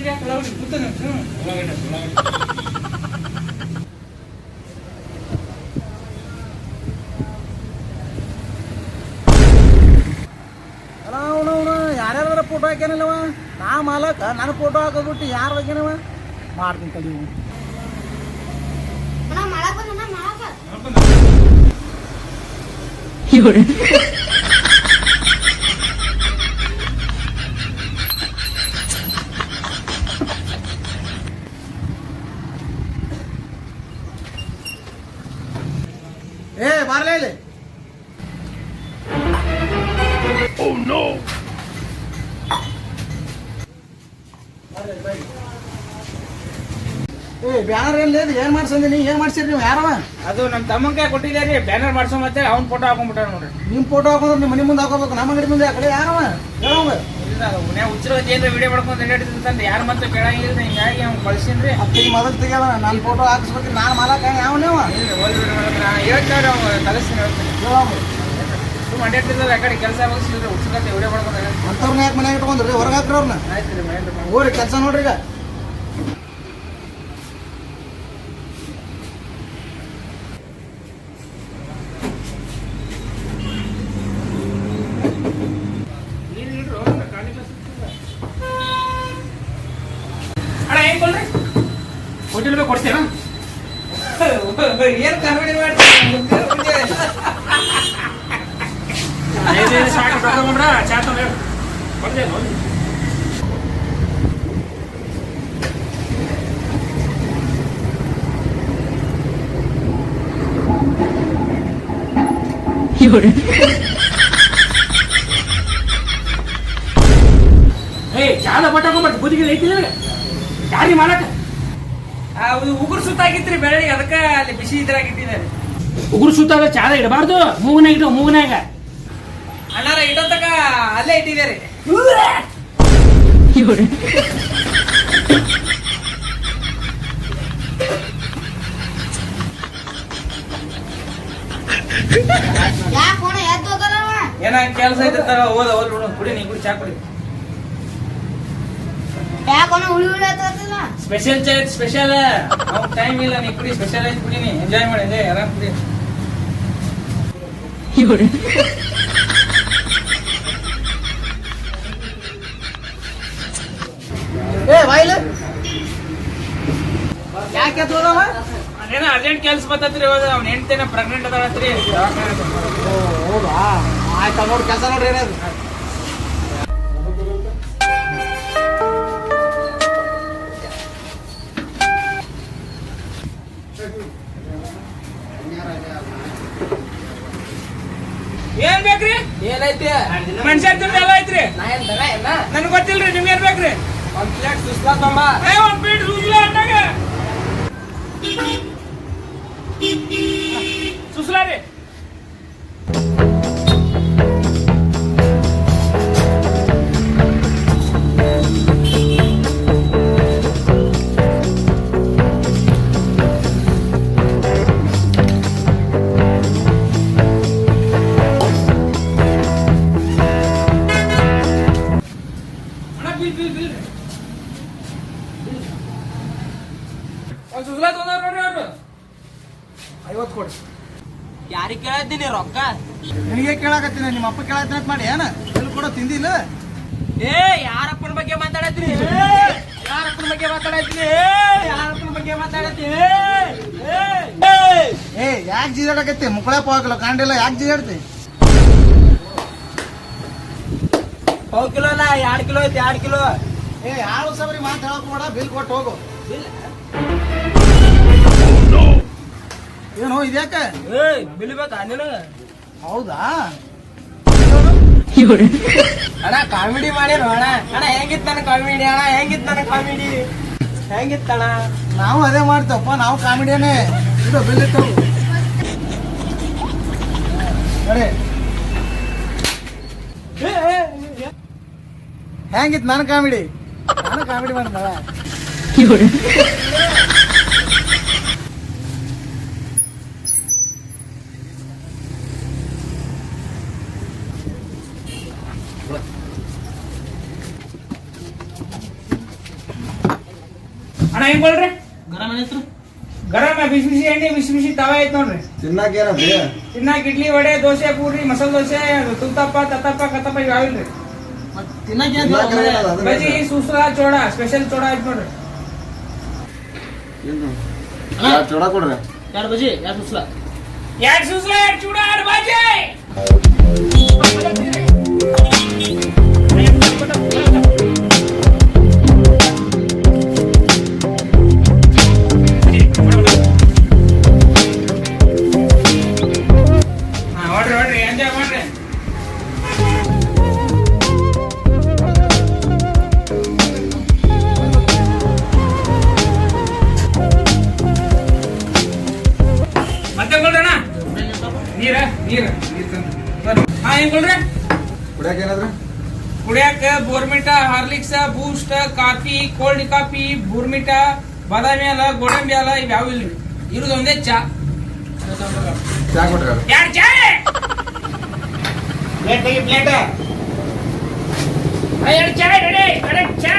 ಮೆಣಸಿಗೆ ಉಳ್ಳಾಗಡ್ಡಿ ಕೂತಾನೆ ಅವನವನು ಯಾರ್ಯಾರ ಫೋಟೋ ಹಾಕ್ಯಾನಲ್ಲವ ನಾ ಮಾಲಕ ನನ್ನ ಫೋಟೋ ಹಾಕೋದ್ಬಿಟ್ಟು ಯಾರು ಹಾಕ್ಯಾನವ ಮಾಡ್ತೀನಿ ತಡಿ ಏ ಬಾರ್ಲೇ ಇಲ್ಲಿ Oh no! ಬ್ಯಾನರ್ ಏನ್ లేదు ಏನ್ ಮಾಡ್ಸಂದಿನಿ ಏನ್ ಮಾಡ್ಸಿರಿ ನೀವು ಯಾರವ ಅದು ನಮ್ಮ ತಮ್ಮನ ಕೈ ಕೊಟ್ಟಿದ್ದಾರೆ ಬ್ಯಾನರ್ ಮಾಡ್ಸೋ ಮತ್ತೆ ಅವ್ನ ಫೋಟೋ ಹಾಕೊಂಡ್ಬಿಟ್ಟಾರ ನೋಡ್ರಿ ನಿಮ್ ಫೋಟೋ ಹಾಕೊಂಡ್ರೆ ನಿಮ್ಮ ಮನೆ ಮುಂದೆ ಹಾಕೋಬೇಕು ನಮ್ಮ ಅಂಗಡಿ ಮುಂದೆ ಆ ಕಡೆ ಯಾರವ ಹೇಳೋಂಗ ಮನೆ ಹುಚ್ಚರ ಏನ್ರ ವಿಡಿಯೋ ಮಾಡ್ಕೊಂಡು ನಡೀತಿರ್ತಂತ ಯಾರು ಮತ್ತೆ ಕೇಳಂಗಿಲ್ಲ ಹಿಂಗಾಗಿ ಅವ್ನು ಕಳ್ಸಿನ್ರಿ ಅತ್ತಿಗೆ ಮೊದಲು ತೆಗಿಯವ ನನ್ನ ಫೋಟೋ ಹಾಕಿಸ್ಬೇಕು ನಾನು ಮಾಲಕ ಯಾವನೇವ ಹೇಳ್ತಾರೆ ಅವ್ನು ಕಲಿಸ್ತೀನಿ ಹೇಳ್ತೀನಿ ಸುಮ್ಮನೆ ಅಡ್ಡಾಡ್ತಿದ್ರೆ ಆ ಕಡೆ ಕೆಲಸ ಮುಗಿಸಿದ್ರೆ ಹುಚ್ಚಕತ್ತೆ ವಿಡಿಯೋ ಮಾಡ್ಕೊಂಡು ಅಂಥವ್ರನ್ನ ಯಾಕೆ ಮನೆಯಾಗ ಇಟ್ಕೊಂಡ್ರಿ ಹೊರಗೆ ಹಾಕ್ರಿ ಅವ್ರನ್ನ ಆಯ್ತು ರೀ ಮನೆ ಹೋಗ್ರಿ ಕೆಲಸ ನೋಡ್ರಿ ಈಗ ಅಣ್ಣ ಏನ್ ಕೊಡ್ರಿ ಹೋಟೆಲ್ ಬೇಕು ಕೊಡ್ತೀರಾ ಏನ್ ಕಾಮಿಡಿ ಮಾಡ್ತೀರಾ ಚಾ ತಂದ್ರೆ ಬಂದೆ ನೋಡಿ ಚಾದ ಬಟ್ಟಾಕೊಂಡ್ ಬುದಿಗೆ ಐತಿಲ್ಲ ಯಾರಿ ಮಾಡಕ ಉಗುರು ಸುತ್ತಾಗಿತ್ರಿ ಬೆಳಗ್ಗೆ ಅದಕ್ಕ ಅಲ್ಲಿ ಬಿಸಿ ಇದ್ರಾಗಿಟ್ಟಿದ್ದಾರೆ ಉಗುರು ಸುತ್ತಾಗ ಚಾದ ಇಡಬಾರ್ದು ಮೂಗನಾಗ ಇಟ್ಟು ಮೂಗನಾಗ ಅಣ್ಣಾರ ಇಡೋತಕ ಅಲ್ಲೇ ಇಟ್ಟಿದ್ದಾರೆ ಏನ ಕೆಲಸ ಐತೆ ಹೋದ ಕುಡಿ ನೀ ಕುಡಿ ಚಾ ಕುಡಿ ಸ್ಪೆಷಲ್ ಚಾಯ್ ಸ್ಪೆಷಲ್ ಟೈಮ್ ಇಲ್ಲ ನೀ ಕುಡಿ ಸ್ಪೆಷಲ್ ಆಯ್ತು ಕುಡಿ ನೀ ಎಂಜಾಯ್ ಮಾಡಿದೆ ಆರಾಮ್ ಕುಡಿ ಏ ಬಾಯಿಲ್ ಯಾಕೆ ತೋದವ ಅದೇನ ಅರ್ಜೆಂಟ್ ಕೆಲ್ಸ ಬರ್ತೈತ್ರಿ ಹೋದ ಅವ್ನ ಹೆಂಡ್ತಿನ ಪ್ರೆಗ್ನೆಂಟ್ ಅದಾಳತ್ರಿ ಹೌದಾ ಆಯ್ತಾ ನೋಡಿ ಕೆಲಸ ನೋಡ್ರಿ ಏನಾದ್ರು ಏನ್ ಬೇಕ್ರಿ ಏನೈತಿ ಮನುಷ್ಯ ಎಲ್ಲ ಐತ್ರಿ ನನ್ಗೆ ಗೊತ್ತಿಲ್ರಿ ನಿಮ್ಗೆ ಏನ್ ಬೇಕ್ರಿ ಒಂದ್ ಪ್ಲೇಟ್ ಸುಸ್ಲಾ ತೊಂಬ ಒಂದ್ ಪ್ಲೇಟ್ ಸುಸ್ಲಾ ಅಣ್ಣಾಗ ಸುಸ್ಲಾ ರೀ ಸುಸ್ಲಾ ತೊಂದ್ರ ನೋಡ್ರಿ ಅವ್ರು 50 ಕೊಡಿ ಯಾರಿಗೆ ಕೇಳತ್ತೀನಿ ರೊಕ್ಕ ನಿನಗೆ ಕೇಳಾಕತ್ತೀನಿ ನಿಮ್ಮ ಅಪ್ಪ ಕೇಳತ್ತೀನಿ ಅಂತ ಮಾಡಿ ಏನ ಎಲ್ಲಿ ಕೊಡೋ ತಿಂದಿಲ್ಲ ಏ ಯಾರಪ್ಪನ ಬಗ್ಗೆ ಮಾತಾಡತ್ತೀನಿ ಯಾರಪ್ಪನ ಬಗ್ಗೆ ಮಾತಾಡತ್ತೀನಿ ಯಾರಪ್ಪನ ಬಗ್ಗೆ ಮಾತಾಡತ್ತೀನಿ ಏ ಯಾಕೆ ಜಿಗಾಡಕತ್ತಿ ಮುಕ್ಕಳಪ್ಪ ಹಾಕಲ್ಲ ಕಾಂಡಿಲ್ಲ ಯಾಕೆ ಜಿಗಾಡ್ತಿ ಪಾವ್ ಕಿಲೋ ಅಲ್ಲ 2 ಕಿಲೋ ಐತಿ 2 ಕಿಲೋ ಏ ಯಾರು ಸಬರಿ ಮಾತು ಹೇಳಕ್ ಬೇಡ ಬಿಲ್ ಕೊಟ್ಟು ಹೋಗು ಏನು ಇದ್ಯಾಕ ಬಿಲ್ ಬೇಕಾ ನೀನು ಹೌದಾ ಅಣ್ಣ ಕಾಮಿಡಿ ಮಾಡಿರೋ ಅಣ್ಣ ಅಣ್ಣ ಹೆಂಗಿತ್ತು ನನ್ನ ಕಾಮಿಡಿ ಅಣ್ಣ ಹೆಂಗಿತ್ತು ನನ್ನ ಕಾಮಿಡಿ ಹೆಂಗಿತ್ತಣ್ಣ ನಾವು ಅದೇ ಮಾಡ್ತೇವಪ್ಪ ನಾವು ಕಾಮಿಡಿಯೇ ಇದು ಬಿಲ್ ಇಟ್ಟು ನೋಡಿ ಹೆಂಗಿತ್ತು ನನ್ನ ಕಾಮಿಡಿ ನಾನು ಕಾಮಿಡಿ ಮಾಡಿದ ಅಣ್ಣ ಹೆಂಗ್ ಕೊಡ್ರಿ ಗರಂ ಏನೈತ್ರಿ ಗರಂ ಬಿಸಿ ಬಿಸಿ ಎಣ್ಣೆ ಬಿಸಿ ಬಿಸಿ ತವ ಐತ್ ನೋಡ್ರಿ ತಿನ್ನಾಕ ಏನದ್ರಿ ತಿನ್ನಾಕ ಇಡ್ಲಿ ವಡೆ ದೋಸೆ ಪೂರಿ ಮಸಾಲೆ ದೋಸೆ ತುತ್ತಪ್ಪ ತತ್ತಪ್ಪ ಕತ್ತಪ್ಪ ಇವ್ ಯಾವಿಲ್ರಿ ಮತ್ತೆ ತಿನ್ನಕ್ಕೆ ಬಜಿ ಸುಸ್ಲಾ ಚೋಡ ಸ್ಪೆಷಲ್ ಚೋಡ ಐತ್ ನೋಡ್ರಿ ಚೂಡ ಕೊಡ್ರಿ 2 ಬಜಿ 2 ಸುಸ್ಲ 2 ಸುಸ್ಲಾ 2 ಚೂಡ 2 ಬಜಿ ನೋಡ್ರಿ ಎಂಜಾಯ್ ಮಾಡ್ರಿ ಮತ್ತೆ ಕೊಡ್ರಣ್ಣ ನೀರ ನೀರ್ ತಂದು ಹಾ ಏನ್ ಕೊಡ್ರಿ ಕುಡಿಯಾಕ ಏನಾದ್ರಿ ಕುಡಿಯಾಕ ಬೋರ್ಮಿಟಾ ಹಾರ್ಲಿಕ್ಸ್ ಬೂಸ್ಟ್ ಕಾಫಿ ಕೋಲ್ಡ್ ಕಾಫಿ ಬೋರ್ಮಿಟಾ ಬಾದಾಮಿ ಹಾಲ ಗೋಡಂಬಿ ಹಾಲ ಇವ್ ಯಾವ ಇಲ್ರಿ ಇರೋದು ಒಂದೇ ಚಾ ಚಾ ಕೊಡ್ರಿ 2 ಚಾ ಪ್ಲೇಟ್ ತೆಗಿ ಪ್ಲೇಟ್ 2 ಚಾ ರೆಡಿ ಕರೆಕ್ಟ್ ಚಾ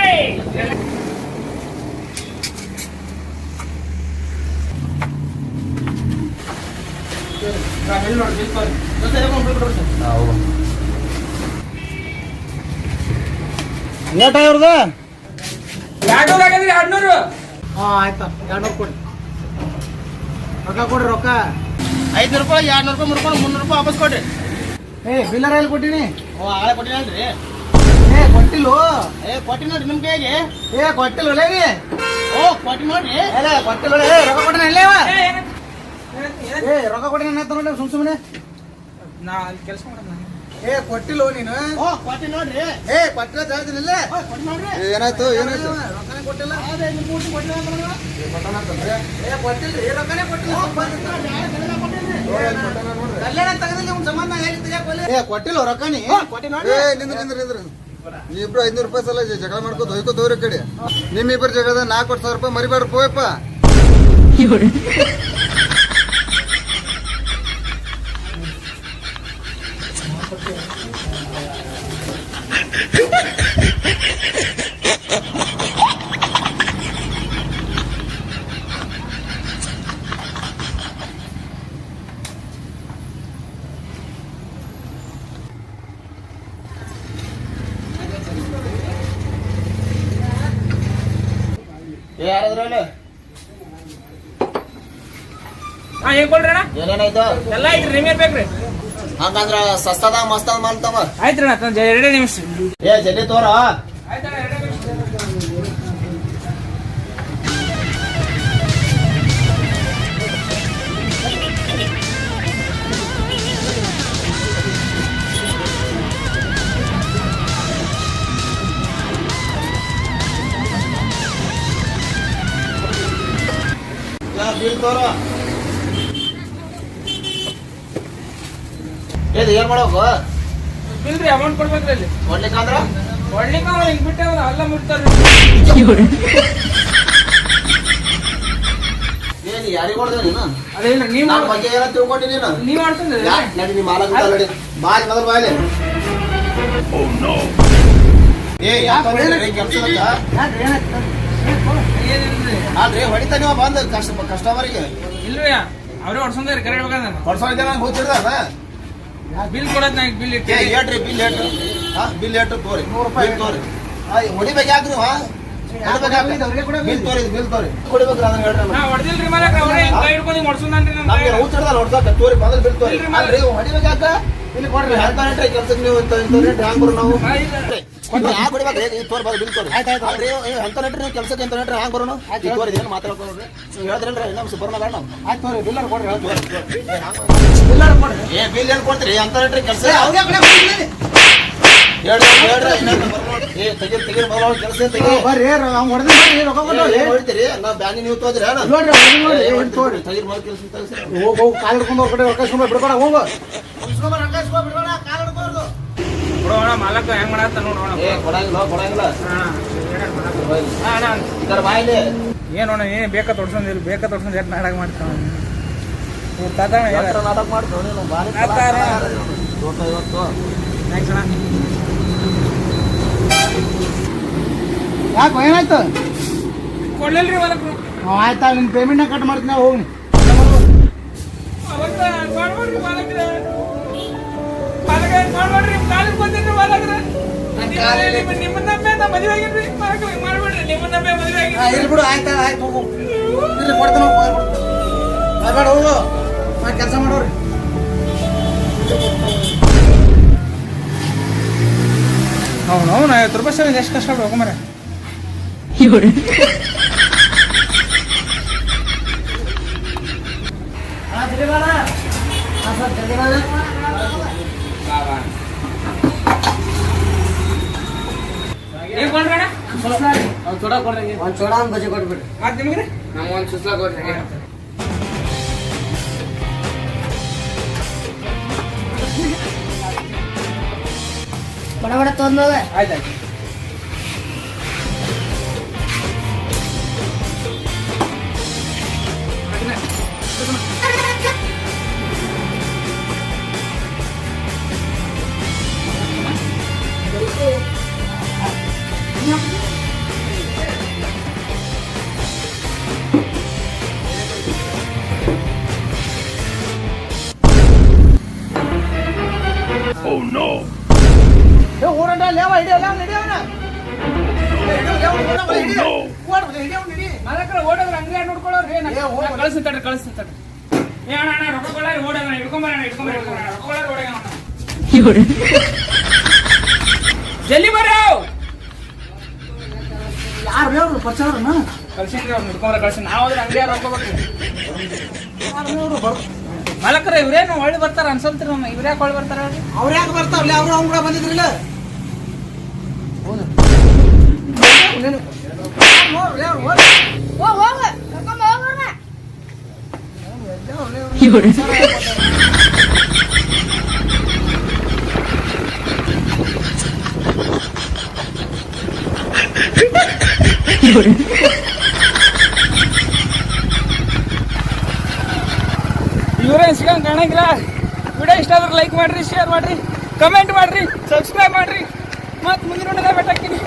ಏಟ ಇವ್ರದ 200 ಆಗಿದ್ರಿ 200 ಹಾ ಆಯ್ತಾ 200 ಕೊಡಿ ರೊಕ್ಕ ಕೊಡ್ರಿ ರೊಕ್ಕ 500 ರೂಪಾಯಿ 200 ರೂಪಾಯಿ ಮುರ್ಕೊಂಡು 300 ರೂಪಾಯಿ ವಾಪಸ್ ಕೊಡ್ರಿ ಬಿಲ್ಲರ್ ಎಲ್ಲಿ ಕೊಟ್ಟಿನಿ ಆಳೆ ಕೊಟ್ಟಿನಲ್ರಿ ಕೊಟ್ಟಿಲ್ವ ಕೊಟ್ಟಿ ನೋಡ್ರಿ ನಿಮ್ ಕೈಗೆ ಕೊಟ್ಟಿಲ್ವಲ್ಲ ಕೊಟ್ಟಿ ನೋಡ್ರಿ ಕೊಟ್ಟಿಲ್ವ ರೊಕ್ಕ ಕೊಟ್ಟಿನ ಅಲ್ಲೇ ರೊಕ್ಕ ಕೊಟ್ಟಿನ ನೋಡಿ ಸುಮ್ಮನೆ ನಾ ಅಲ್ಲಿ ಕೆಲಸ ಮಾಡೋಣ ಕೊಟ್ಟಿಲ್ವ ನೀನು ಕೊಟ್ಟಿ ನೋಡ್ರಿ ಕೊಟ್ಟಿಲ್ಲ ಹೇಳ್ತೀನಿಲ್ಲ ಕೊಟ್ಟಿ ನೋಡ್ರಿ ಏನಾಯ್ತು ಏನಾಯ್ತು ರೊಕ್ಕನೇ ಕೊಟ್ಟಿಲ್ಲ ಕೊಟ್ಟಿಲ್ರಿ ರೊಕ್ಕನೇ ಕೊಟ್ಟಿಲ್ಲ ಕಲ್ಯಾಣ ತಗದಲ್ಲಿ ಒಂದು ಸಂಬಂಧ ಹೇಳಿ ತೆಗಿಯಾಕ ಕೊಟ್ಟಿಲ್ಲ ರೊಕ್ಕನಿ ಕೊಟ್ಟಿ ನೋಡ್ರಿ ನಿಂದ್ರಿ ನೀ ಇಬ್ರು 500 ರೂಪಾಯಿ ಸಲ ಜಗಳ ಮಾಡ್ಕೋತ ಹೋಯ್ಕೋತ ಹೋಗ್ರಿ ಕಡೆ ನಿಮ್ಮಿಬ್ಬರ ಜಗಳದ 4,000 ರೂಪಾಯಿ ಮರಿಬೇಡ್ರಿ ಹೋಯಪ್ಪ ಯಾರಾದ್ರಲ್ಲಿ ಹಾ ಏನ್ ಕೊಡ್ರಣ್ಣ ಏನೇನಾಯ್ತು ಎಲ್ಲ ಐತ್ರಿ ನಿಮ್ಗೆ ಬೇಕ್ರಿ ಹಂಗಂದ್ರ ಸಸ್ತದ ಮಸ್ತದ ಮಾಡ್ತಾವ ಆಯ್ತ್ರಣ್ಣ 2 ನಿಮಿಷ ಜಲ್ದಿ ತೋರ ಆಯ್ತಣ್ಣ 2 ನಿಮಿಷ ಬಿಲ್ ತೋರ ಏನ್ ಮಾಡೋಕು ಬಿಲ್ರಿ ಅಮೌಂಟ್ ಕೊಡ್ಬೇಕ್ರಿ ಅಲ್ಲಿ ಕೊಡ್ಲಿಕ್ಕಂದ್ರ ಕೊಡ್ಲಿಕ್ಕೆ ಅವ್ರು ಹಿಂಗ್ ಬಿಟ್ಟೆ ಅವ್ರು ಅಲ್ಲ ಮುಟ್ತಾರ್ರಿ ಏನ್ ಯಾರಿಗ ಕೊಡ್ದೆ ನೀನು ಅದೇನ್ರಿ ನೀವ್ ನನ್ನ ಬಗ್ಗೆ ಏನೋ ತಿಳ್ಕೊಂಡಿ ನೀನು ನೀವ್ ಮಾಡ್ತಂದ್ರಿ ನಡಿ ನೀ ಮಾಲಕ್ ನಡಿ ಬಾಯ್ ಮೊದಲು ಬಾಯ್ಲಿ ಅಲ್ರಿ ಹೊಡಿತಾ ನೀವು ಬಂದ್ ಕಸ್ಟಮರ್ಗೆ ಇಲ್ರಿ ಅವ್ರೇ ಹೊಡ್ಸಂದ್ರಿ ಕರೆ ಹೇಳ್ಬೇಕಂದ್ರೆ ಕೊಡ್ಸೋದಿಲ್ಲ ನಂಗೆ ಗೊತ್ತಿರ್ದ ಬಿಲ್ ಕೊಡೋದ್ ನಾ ಬಿಲ್ ಇಟ್ಟು ಹೇಳ್ರಿ ಬಿಲ್ ಹೇಳ್ರಿ ಬಿಲ್ ಹೇಳ್ರಿ ತೋರಿ ಬಿಲ್ ತೋರಿ ಹೊಡಿಬೇಕು ಯಾಕ್ರಿ ಬಿಲ್ ತೋರಿ ಬಿಲ್ ತೋರಿ ಕೊಡ್ಬೇಕ್ರಿ ಅದನ್ನ ಹೇಳ್ರಿ ನಾ ಹೊಡೆದಿಲ್ರಿ ಮಾಲಕ್ ಅವ್ರೇ ಹಿಂಗ್ ಕೈ ಹಿಡ್ಕೊಂಡು ಹಿಂಗ್ ಹೊಡ್ಸಂದ್ರಿ ನಮ್ಗೆ ಊಟದ ಹೊಡ್ಸಕ ತೋರಿ ಮೊದಲು ಬಿಲ್ ತೋರಿ ಅಲ್ರಿ ಹೊಡಿಬೇಕು ಯಾಕ ಇಲ್ಲಿ ಕೊಡ್ರಿ ಅಂತ ನೆಟ್ರಿ ಕೆಲ್ಸಕ್ಕೆ ನೀವು ಇಂತ ಹ್ಯಾಂಗ್ ಬರೋ ನಾವು ಯಾ ಕೊಡ್ಬೇಕು ತೋರಿ ಬಂದು ಬಿಲ್ ತೋರಿ ಅಲ್ರಿ ಅಂತ ನೆಟ್ರಿ ನೀವು ಕೆಲ್ಸಕ್ಕೆ ಅಂತ ನೆಟ್ರಿ ಹ್ಯಾಂಗ್ ಬರೋನು ತೋರಿ ಏನು ಮಾತಾಡ್ಕೊಂಡ್ರಿ ನೀವು ಹೇಳಿದ್ರಲ್ರಿ ಇನ್ನೊಂದು ಸುಬರ್ಣ ಬೇಡ ನಾವು ಆಯ್ತು ತೋರಿ ಬಿಲ್ಲರ್ ಕೊಡ್ರಿ ಬಿಲ್ಲರ್ ಕೊಡ್ರಿ ಬಿಲ್ ಏನು ಕೊಡ್ತೀರಿ ಅಂತ ನೆಟ್ರಿ ಕೆಲಸ ಹೊಡಿತೀರಿ ನಾ ಬ್ಯಾಂಕ್ ನೀವು ತೋದ್ರಿ ಬಿಡೋಣ ಮಾಲಕ್ ಹೆಂಗ್ ಮಾಡತ್ತ ನೋಡೋಣ ಕೊಡಂಗಿಲ್ಲ ಕೊಡಂಗಿಲ್ಲ ಬಾಯಿಲಿ ಏನೋಣ ಏನ್ ಬೇಕಾ ತೊಡ್ಸಂದಿಲ್ಲ ಬೇಕಾ ತೊಡ್ಸಂದ್ ಎಷ್ಟು ನಾಟಕ ಮಾಡ್ತಾವ ನಾಟಕ ಮಾಡ್ತಾವ ಇವತ್ತು ಯಾಕೆ ಏನಾಯ್ತು ಕೊಡ್ಲಿಲ್ರಿ ಮಾಲಕ್ರು. ಆಯ್ತಾ ನಿಮ್ ಪೇಮೆಂಟ್ ಕಟ್ ಮಾಡ್ತೀನಿ ಹೋಗಿ ಅವತ್ತ ಮಾಡ್ಬೇಡ್ರಿ ಮಾಲಕ್ರೆ. ಮಾಡ್ಬೇಡ್ರಿ ಕಾಲಿಗೆ ಬಂದಿನ್ರಿ ಮಾಲಕ್ರೆ. ನಿಮ್ಮನ್ನ ನಾ ಮದುವೆ ಆಗಿನ್ರಿ ಮಾಲಕ್ರೆ. ಮಾಡ್ಬೇಡ್ರಿ ನಿಮ್ಮನ್ನ ಮದುವೆ ಆಗಿನ್ರಿ. ಇರ್ಲಿ ಬಿಡು ಆಯ್ತಾ ಆಯ್ತು ಹೋಗು ಇರ್ಲಿ ಕೊಡ್ತಾನ ಬೇಡ ಹೋಗು ಮಾಡಿ ಕೆಲಸ ಮಾಡೋರಿ ಅವ್ನು 50 ರೂಪಾಯಿ ಸಲ ಎಷ್ಟು ಕಷ್ಟ ಹೋಗಮರ. ಏನ್ ಕೊಂಡ್ರಣ? ಒಂದ್ ಸೋಡಾ ಕೊಡ್ರಿ, ಒಂದ್ ಸೋಡಾ ಒಂದ್ ಬಜೆ ಕೊಟ್ಬಿಡ್ರಿ. ಮತ್ ನಿಮ್ಗ್ರಿ ನಮ್ಗೆ ಒಂದ್ ಸುಸ್ಲಾ ಕೊಡ್ರಿ. ಬಡ ಬಡ ತೊಂದೋಗ ಆಯ್ತಾಯ್ತು. ಊರಂಡ ಲೇವ ಹಿಡಿಯಲ್ಲ ಹಿಡಿಯವನ ಮಾಲಕ್ರ ಓಡೋದ್ರ ಅಂಗಡಿ ನೋಡ್ಕೊಳ್ಳೋರಿ. ಕಳಿಸ್ತೇಳ್ರಿ ಕಳಿಸ್ತೇಳ್ರಿ. ಏ ಅಣ್ಣ ಅಣ್ಣ ರೊಕ್ಕ ಕೊಡ್ಲಾರಿ ಓಡೋಣ ಹಿಡ್ಕೊಂಬರೋಣ ರೊಕ್ಕ ಕೊಡ್ಲಾರಿ ಓಡೋಣ. ಜಲ್ದಿ ಬರ್ರಿ. ಯಾರು ಪರಿಚಯ ಕಳ್ಸಿನ್ರಿ ಅವ್ರು ಹಿಡ್ಕೊಂಬರ ಕಳ್ಸಿ. ನಾವು ಹೋದ್ರೆ ಅಂಗಡಿ ರೊಕ್ಕ ಮಾಲಕ್ರ ಇವ್ರೇನು ಹೊಳ್ಳಿ ಬರ್ತಾರ ಅನ್ಸಲ್ತ್ರಿ. ನಮ್ಮ ಇವ್ರ್ಯಾಕೆ ಹೊಳ್ಳಿ ಬರ್ತಾರ ಅವ್ರಿ? ಅವ್ರ ಯಾಕೆ ಬರ್ತಾವ್ಲಿ ಅವ್ರು ಅವ್ನ ಕೂಡ ಬಂದಿದ್ರಿಲ್ಲ ಹೋಗ ಹೋಗ ಕರ್ಕೊಂಡ್ ಹೋಗ್ಬರ್ನ. ಇವ್ರೇನು ಸಿಗಂಗ್ ಕಾಣಂಗಿಲ್ಲ. ವಿಡಿಯೋ ಇಷ್ಟ ಆದ್ರೆ ಲೈಕ್ ಮಾಡ್ರಿ, ಶೇರ್ ಮಾಡ್ರಿ, ಕಮೆಂಟ್ ಮಾಡ್ರಿ, ಸಬ್ಸ್ಕ್ರೈಬ್ ಮಾಡ್ರಿ. ಮತ್ತೆ ಮುಂದಿನ ಭೇಟಿ ಹಾಕ್ತೀನಿ.